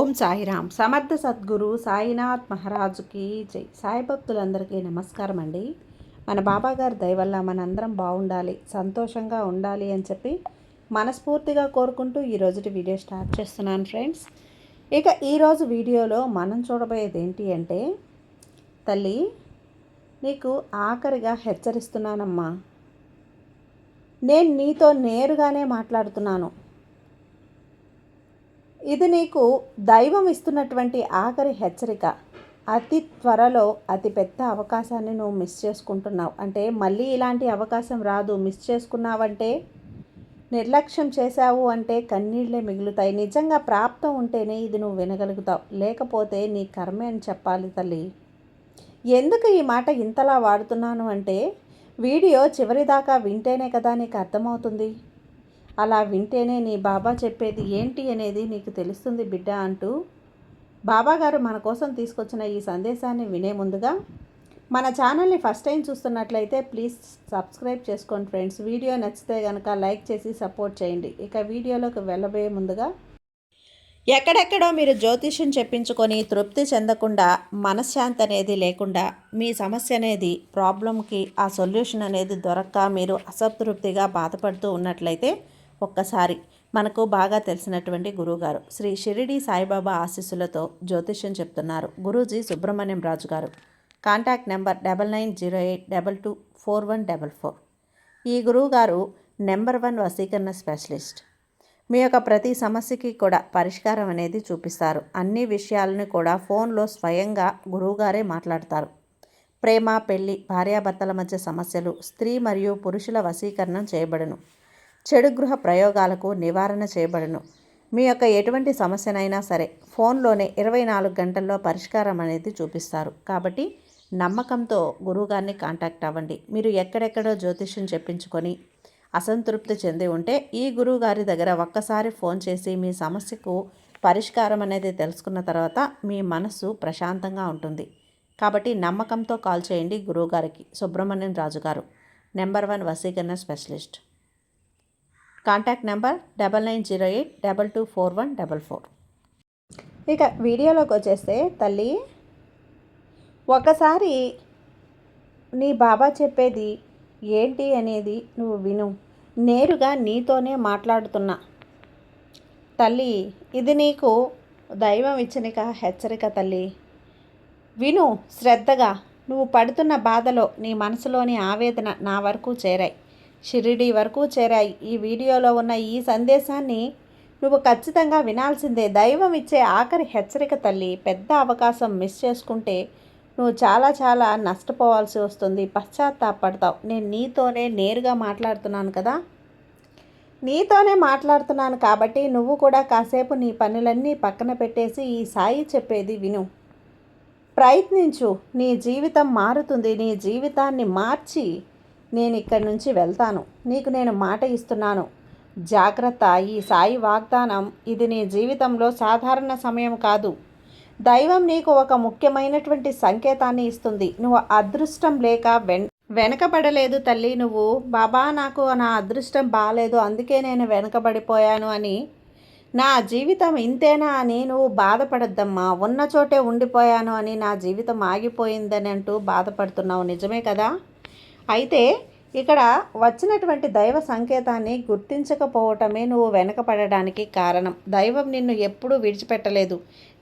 ఓం సాయిరామ్. సమర్థ సద్గురు సాయినాథ్ మహారాజుకి జై. సాయి భక్తులందరికీ నమస్కారం అండి. మన బాబాగారి దయ వల్ల మనందరం బాగుండాలి, సంతోషంగా ఉండాలి అని చెప్పి మనస్ఫూర్తిగా కోరుకుంటూ ఈరోజుటి వీడియో స్టార్ట్ చేస్తున్నాను ఫ్రెండ్స్. ఇక ఈరోజు వీడియోలో మనం చూడబోయేది ఏంటి అంటే, తల్లి నీకు ఆఖరిగా హెచ్చరిస్తున్నానమ్మా. నేను నీతో నేరుగానే మాట్లాడుతున్నాను. ఇది నీకు దైవం ఇస్తున్నటువంటి ఆఖరి హెచ్చరిక. అతి త్వరలో అతి పెద్ద అవకాశాన్ని నువ్వు మిస్ చేసుకుంటున్నావు. అంటే మళ్ళీ ఇలాంటి అవకాశం రాదు. మిస్ చేసుకున్నావంటే, నిర్లక్ష్యం చేశావు అంటే కన్నీళ్ళే మిగులుతాయి. నిజంగా ప్రాప్తం ఉంటేనే ఇది నువ్వు వినగలుగుతావు, లేకపోతే నీ కర్మే అని చెప్పాలి తల్లి. ఎందుకు ఈ మాట ఇంతలా వాడుతున్నాను అంటే, వీడియో చివరిదాకా వింటేనే కదా నీకు అర్థమవుతుంది. అలా వింటేనే నీ బాబా చెప్పేది ఏంటి అనేది నీకు తెలుస్తుంది బిడ్డ అంటూ బాబాగారు మన కోసం తీసుకొచ్చిన ఈ సందేశాన్ని వినే ముందుగా మన ఛానల్ని ఫస్ట్ టైం చూస్తున్నట్లయితే ప్లీజ్ సబ్స్క్రైబ్ చేసుకోండి ఫ్రెండ్స్. వీడియో నచ్చితే కనుక లైక్ చేసి సపోర్ట్ చేయండి. ఇక వీడియోలోకి వెళ్ళబోయే ముందుగా, ఎక్కడెక్కడో మీరు జ్యోతిష్యం చెప్పించుకొని తృప్తి చెందకుండా, మనశ్శాంతి అనేది లేకుండా, మీ సమస్య అనేది ప్రాబ్లంకి ఆ సొల్యూషన్ అనేది దొరక్క మీరు అసంతృప్తిగా బాధపడుతూ ఉన్నట్లయితే ఒక్కసారి మనకు బాగా తెలిసినటువంటి గురువుగారు శ్రీ షిరిడి సాయిబాబా ఆశీస్సులతో జ్యోతిష్యం చెప్తున్నారు గురూజీ సుబ్రహ్మణ్యం రాజు గారు. Contact number 9908224144. ఈ గురువుగారు నెంబర్ 1 వశీకరణ స్పెషలిస్ట్. మీ యొక్క ప్రతి సమస్యకి కూడా పరిష్కారం అనేది చూపిస్తారు. అన్ని విషయాలను కూడా ఫోన్లో స్వయంగా గురువుగారే మాట్లాడతారు. ప్రేమ, పెళ్లి, భార్యాభర్తల మధ్య సమస్యలు, స్త్రీ మరియు పురుషుల వశీకరణం చేయబడును. చెడు గృహ ప్రయోగాలకు నివారణ చేయబడును. మీ యొక్క ఎటువంటి సమస్యనైనా సరే ఫోన్లోనే 24 గంటల్లో పరిష్కారం అనేది చూపిస్తారు. కాబట్టి నమ్మకంతో గురువుగారిని కాంటాక్ట్ అవ్వండి. మీరు ఎక్కడెక్కడో జ్యోతిష్యం చెప్పించుకొని అసంతృప్తి చెంది ఉంటే ఈ గురువుగారి దగ్గర ఒక్కసారి ఫోన్ చేసి మీ సమస్యకు పరిష్కారం అనేది తెలుసుకున్న తర్వాత మీ మనసు ప్రశాంతంగా ఉంటుంది. కాబట్టి నమ్మకంతో కాల్ చేయండి గురువుగారికి. సుబ్రహ్మణ్యం రాజు గారు, నెంబర్ 1 వశీకరణ స్పెషలిస్ట్. Contact number 9908224144. ఇక వీడియోలోకి వచ్చేస్తే, తల్లి ఒకసారి నీ బాబా చెప్పేది ఏంటి అనేది నువ్వు విను. నేరుగా నీతోనే మాట్లాడుతున్నా తల్లి. ఇది నీకు దైవం ఇచ్చిన హెచ్చరిక తల్లి. విను శ్రద్ధగా. నువ్వు పడుతున్న బాధలో నీ మనసులోని ఆవేదన నా వరకు చేరాయి, షిరిడి వరకు చేరాయి. ఈ వీడియోలో ఉన్న ఈ సందేశాన్ని నువ్వు ఖచ్చితంగా వినాల్సిందే. దైవం ఇచ్చే ఆఖరి హెచ్చరిక తల్లి. పెద్ద అవకాశం మిస్ చేసుకుంటే నువ్వు చాలా చాలా నష్టపోవాల్సి వస్తుంది, పశ్చాత్తాపడతావు. నేను నీతోనే నేరుగా మాట్లాడుతున్నాను కదా. నీతోనే మాట్లాడుతున్నాను కాబట్టి నువ్వు కూడా కాసేపు నీ పనులన్నీ పక్కన పెట్టేసి ఈ సాయి చెప్పేది విను. ప్రయత్నించు. నీ జీవితం మారుతుంది. నీ జీవితాన్ని మార్చి నేను ఇక్కడి నుంచి వెళ్తాను. నీకు నేను మాట ఇస్తున్నాను, జాగ్రత్త. ఈ సాయి వాగ్దానం ఇది నీ జీవితంలో సాధారణ సమయం కాదు. దైవం నీకు ఒక ముఖ్యమైనటువంటి సంకేతాన్ని ఇస్తుంది. నువ్వు అదృష్టం లేక వెనకబడలేదు తల్లి. నువ్వు బాబా నాకు నా అదృష్టం బాగాలేదు అందుకే నేను వెనకబడిపోయాను అని, నా జీవితం ఇంతేనా అని నువ్వు బాధపడద్దమ్మా. ఉన్న చోటే ఉండిపోయాను అని, నా జీవితం ఆగిపోయిందని అంటూ బాధపడుతున్నావు. నిజమే కదా. అయితే ఇక్కడ వచ్చినటువంటి దైవ సంకేతాన్ని గుర్తించకపోవటమే నువ్వు వెనకపడడానికి కారణం. దైవం నిన్ను ఎప్పుడూ విడిచిపెట్టలేదు.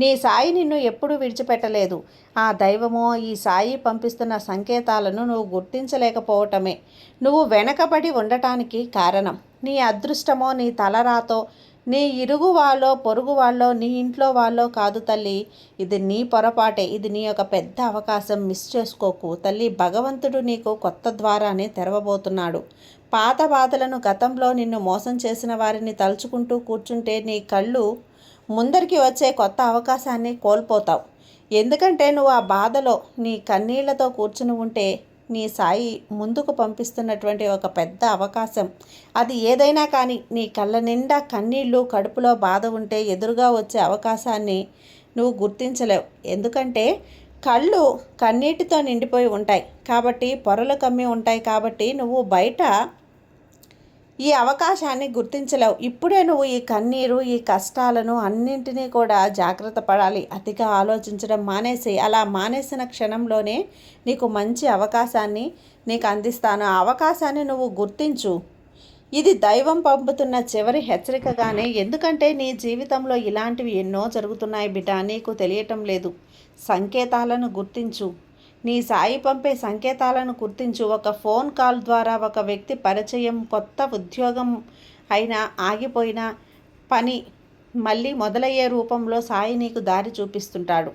నీ సాయి నిన్ను ఎప్పుడూ విడిచిపెట్టలేదు. ఆ దైవమో ఈ సాయి పంపిస్తున్న సంకేతాలను నువ్వు గుర్తించలేకపోవటమే నువ్వు వెనకబడి ఉండటానికి కారణం. నీ అదృష్టమో నీ తలరాతో నీ ఇరుగు వాళ్ళో పొరుగు వాళ్ళో నీ ఇంట్లో వాళ్ళో కాదు తల్లి. ఇది నీ పొరపాటే. ఇది నీ యొక్క పెద్ద అవకాశం. మిస్ చేసుకోకు తల్లి. భగవంతుడు నీకు కొత్త ద్వారాన్ని తెరవబోతున్నాడు. పాత బాధలను, గతంలో నిన్ను మోసం చేసిన వారిని తలుచుకుంటూ కూర్చుంటే నీ కళ్ళు ముందరికి వచ్చే కొత్త అవకాశాన్ని కోల్పోతావు. ఎందుకంటే నువ్వు ఆ బాధలో నీ కన్నీళ్లతో కూర్చుని ఉంటే నీ సాయి ముందుకు పంపిస్తున్నటువంటి ఒక పెద్ద అవకాశం. అది ఏదైనా కానీ నీ కళ్ళ నిండా కన్నీళ్ళు, కడుపులో బాధ ఉంటే ఎదురుగా వచ్చే అవకాశాన్ని నువ్వు గుర్తించలేవు. ఎందుకంటే కళ్ళు కన్నీటితో నిండిపోయి ఉంటాయి కాబట్టి, పొరలు కమ్మి ఉంటాయి కాబట్టి నువ్వు బయట ఈ అవకాశాన్ని గుర్తించలేవు. ఇప్పుడే నువ్వు ఈ కన్నీరు, ఈ కష్టాలను అన్నింటినీ కూడా జాగ్రత్త పడాలి. అతిగా ఆలోచించడం మానేసి, అలా మానేసిన క్షణంలోనే నీకు మంచి అవకాశాన్ని నీకు అందిస్తాను. ఆ అవకాశాన్ని నువ్వు గుర్తించు. ఇది దైవం పంపుతున్న చివరి హెచ్చరికగానే. ఎందుకంటే నీ జీవితంలో ఇలాంటివి ఎన్నో జరుగుతున్నాయి బిడ్డ, నీకు తెలియటం లేదు. సంకేతాలను గుర్తించు. నీ సాయి పంపే సంకేతాలను గుర్తించు. ఒక ఫోన్ కాల్ ద్వారా ఒక వ్యక్తి పరిచయం, కొత్త ఉద్యోగం అయినా, ఆగిపోయిన పని మళ్ళీ మొదలయ్యే రూపంలో సాయి నీకు దారి చూపిస్తుంటాడు.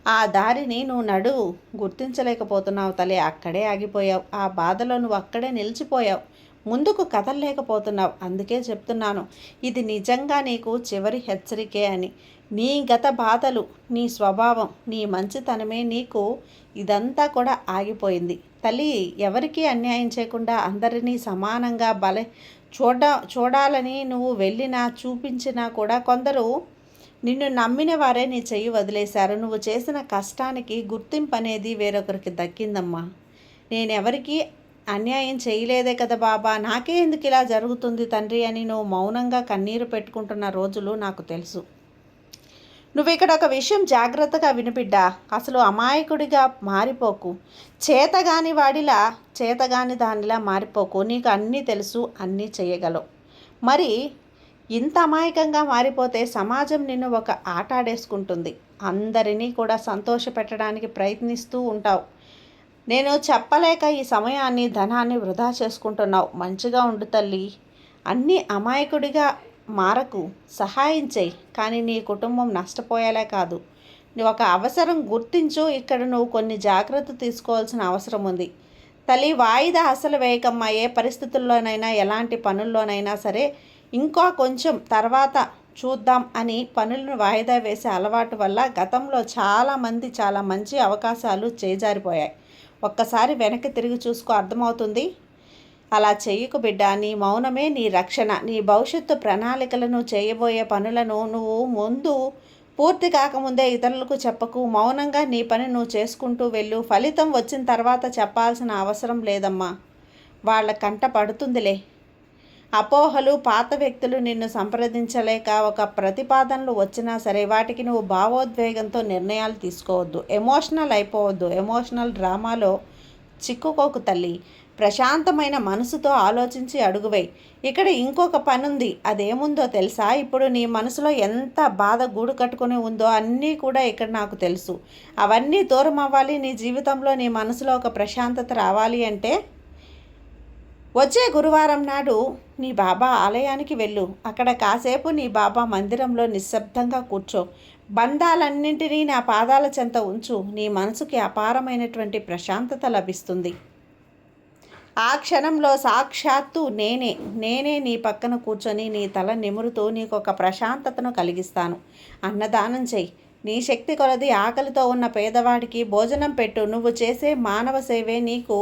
ఆ దారిని నువ్వు గుర్తించలేకపోతున్నావు తల్లి. అక్కడే ఆగిపోయావు. ఆ బాధలో నువ్వు అక్కడే నిలిచిపోయావు. ముందుకు కదలలేకపోతున్నావు. అందుకే చెప్తున్నాను, ఇది నిజంగా నీకు చివరి హెచ్చరికే అని. నీ గత బాధలు, నీ స్వభావం, నీ మంచితనమే నీకు ఇదంతా కూడా ఆగిపోయింది తల్లి. ఎవరికీ అన్యాయం చేయకుండా అందరినీ సమానంగా చూడాలని నువ్వు వెళ్ళినా, చూపించినా కూడా కొందరు నిన్ను నమ్మిన వారే నీ చెయ్యి వదిలేశారు. నువ్వు చేసిన కష్టానికి గుర్తింపు అనేది వేరొకరికి దక్కిందమ్మా. నేనెవరికీ అన్యాయం చేయలేదే కదా బాబా, నాకే ఎందుకు ఇలా జరుగుతుంది తండ్రి అని నువ్వు మౌనంగా కన్నీరు పెట్టుకుంటున్న రోజులు నాకు తెలుసు. నువ్వు ఇక్కడ ఒక విషయం జాగ్రత్తగా వినిబిడ్డా. అసలు అమాయకుడిగా మారిపోకు. చేతగాని దానిలా మారిపోకు. నీకు అన్నీ తెలుసు, అన్నీ చేయగలవు. మరి ఇంత అమాయకంగా మారిపోతే సమాజం నిన్ను ఒక ఆట ఆడేసుకుంటుంది. అందరినీ కూడా సంతోషపెట్టడానికి ప్రయత్నిస్తూ ఉంటావు. నేను చెప్పలేక ఈ సమయాన్ని, ధనాన్ని వృధా చేసుకుంటున్నావు. మంచిగా ఉండు తల్లి. అన్నీ అమాయకుడిగా మారకు, సహాయం చేయి. కానీ నీ కుటుంబం నష్టపోయేలా కాదు. నువ్వు ఒక అవసరం గుర్తించు. ఇక్కడ నువ్వు కొన్ని జాగ్రత్తలు తీసుకోవాల్సిన అవసరం ఉంది తల్లి. వాయిదా అసలు వేయకమ్మా. ఏ పరిస్థితుల్లోనైనా, ఎలాంటి పనుల్లోనైనా సరే ఇంకా కొంచెం తర్వాత చూద్దాం అని పనులను వాయిదా వేసే అలవాటు వల్ల గతంలో చాలామంది చాలా మంచి అవకాశాలు చేజారిపోయాయి. ఒక్కసారి వెనక్కి తిరిగి చూసుకో, అర్థమవుతుంది. అలా చెయ్యకు బిడ్డ. నీ మౌనమే నీ రక్షణ. నీ భవిష్యత్తు ప్రణాళికలను, చేయబోయే పనులను నువ్వు ముందు పూర్తి కాకముందే ఇతరులకు చెప్పకు. మౌనంగా నీ పని నువ్వు చేసుకుంటూ వెళ్ళు. ఫలితం వచ్చిన తర్వాత చెప్పాల్సిన అవసరం లేదమ్మా. వాళ్ళ కంట పడుతుందిలే. అపోహలు, పాత వ్యక్తులు నిన్ను సంప్రదించలేక ఒక ప్రతిపాదనలు వచ్చినా సరే వాటికి నువ్వు భావోద్వేగంతో నిర్ణయాలు తీసుకోవద్దు. ఎమోషనల్ అయిపోవద్దు. ఎమోషనల్ డ్రామాలో చిక్కుకోకు తల్లి. ప్రశాంతమైన మనసుతో ఆలోచించి అడుగువై. ఇక్కడ ఇంకొక పని ఉంది. అదేముందో తెలుసా? ఇప్పుడు నీ మనసులో ఎంత బాధ గూడు కట్టుకుని ఉందో అన్నీ కూడా ఇక్కడ నాకు తెలుసు. అవన్నీ దూరం అవ్వాలి. నీ జీవితంలో, నీ మనసులో ఒక ప్రశాంతత రావాలి అంటే వచ్చే గురువారం నాడు నీ బాబా ఆలయానికి వెళ్ళు. అక్కడ కాసేపు నీ బాబా మందిరంలో నిశ్శబ్దంగా కూర్చో. బంధాలన్నింటినీ నా పాదాల చెంత ఉంచు. నీ మనసుకి అపారమైనటువంటి ప్రశాంతత లభిస్తుంది. ఆ క్షణంలో సాక్షాత్తు నేనే నీ పక్కన కూర్చొని నీ తల నిమురుతూ నీకు ఒక ప్రశాంతతను కలిగిస్తాను. అన్నదానం చెయ్యి. నీ శక్తి కొలది ఆకలితో ఉన్న పేదవాడికి భోజనం పెట్టు. నువ్వు చేసే మానవ సేవే నీకు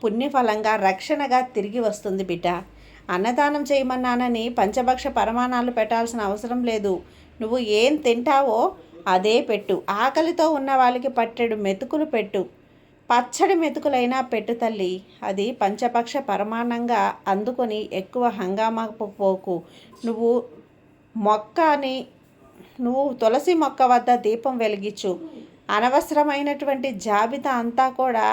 పుణ్యఫలంగా, రక్షణగా తిరిగి వస్తుంది బిడ్డ. అన్నదానం చేయమన్నానని పంచభక్ష పరమాణాలు పెట్టాల్సిన అవసరం లేదు. నువ్వు ఏం తింటావో అదే పెట్టు. ఆకలితో ఉన్న వాళ్ళకి పట్టెడు మెతుకులు పెట్టు. పచ్చడి మెతుకులైనా పెట్టు తల్లి. అది పంచపక్ష పరమాణంగా అందుకొని ఎక్కువ హంగామా పోకు. నువ్వు తులసి మొక్క వద్ద దీపం వెలిగించు. అనవసరమైనటువంటి జాబితా అంతా కూడా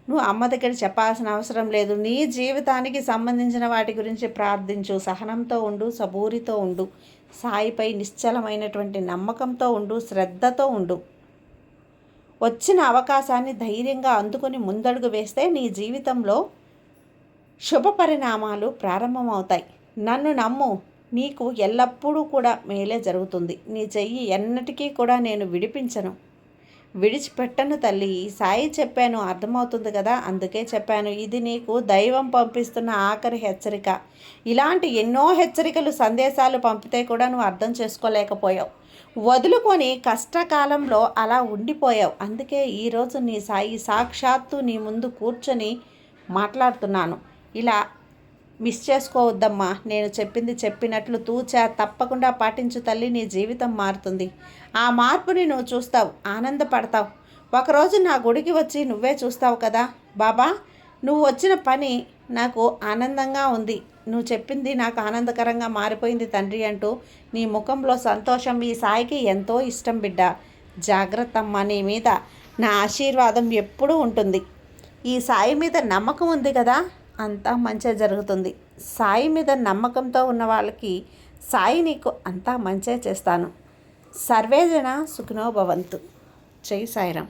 నువ్వు అమ్మ దగ్గర చెప్పాల్సిన అవసరం లేదు. నీ జీవితానికి సంబంధించిన వాటి గురించి ప్రార్థించు. సహనంతో ఉండు, సబూరితో ఉండు. సాయిపై నిశ్చలమైనటువంటి నమ్మకంతో ఉండు, శ్రద్ధతో ఉండు. వచ్చిన అవకాశాన్ని ధైర్యంగా అందుకొని ముందడుగు వేస్తే నీ జీవితంలో శుభ పరిణామాలు ప్రారంభమవుతాయి. నన్ను నమ్ము. నీకు ఎల్లప్పుడూ కూడా మేలే జరుగుతుంది. నీ చెయ్యి ఎన్నటికీ కూడా నేను విడిచిపెట్టను తల్లి. సాయి చెప్పాను, అర్థమవుతుంది కదా, అందుకే చెప్పాను. ఇది నీకు దైవం పంపిస్తున్న ఆఖరి హెచ్చరిక. ఇలాంటి ఎన్నో హెచ్చరికలు, సందేశాలు పంపితే కూడా నువ్వు అర్థం చేసుకోలేకపోయావు. వదులుకొని కష్టకాలంలో అలా ఉండిపోయావు. అందుకే ఈరోజు నీ సాయి సాక్షాత్తు నీ ముందు కూర్చొని మాట్లాడుతున్నాను. ఇలా మిస్ చేసుకోవద్దమ్మా. నేను చెప్పింది చెప్పినట్లు తూచా తప్పకుండా పాటించు తల్లి. నీ జీవితం మారుతుంది. ఆ మార్పుని నువ్వు చూస్తావు, ఆనందపడతావు. ఒకరోజు నా గుడికి వచ్చి నువ్వే చూస్తావు కదా బాబా, నువ్వు వచ్చిన పని నాకు ఆనందంగా ఉంది. నువ్వు చెప్పింది నాకు ఆనందకరంగా మారిపోయింది తండ్రి అంటూ నీ ముఖంలో సంతోషం. ఈ సాయికి ఎంతో ఇష్టం బిడ్డ. జాగ్రత్తమ్మ, నీ మీద నా ఆశీర్వాదం ఎప్పుడూ ఉంటుంది. ఈ సాయి మీద నమ్మకం ఉంది కదా, అంతా మంచిగా జరుగుతుంది. సాయి మీద నమ్మకంతో ఉన్న వాళ్ళకి సాయి నీకు అంతా మంచిగా చేస్తాను. సర్వేజన సుఖినో భవంతు. జై సాయిరాం.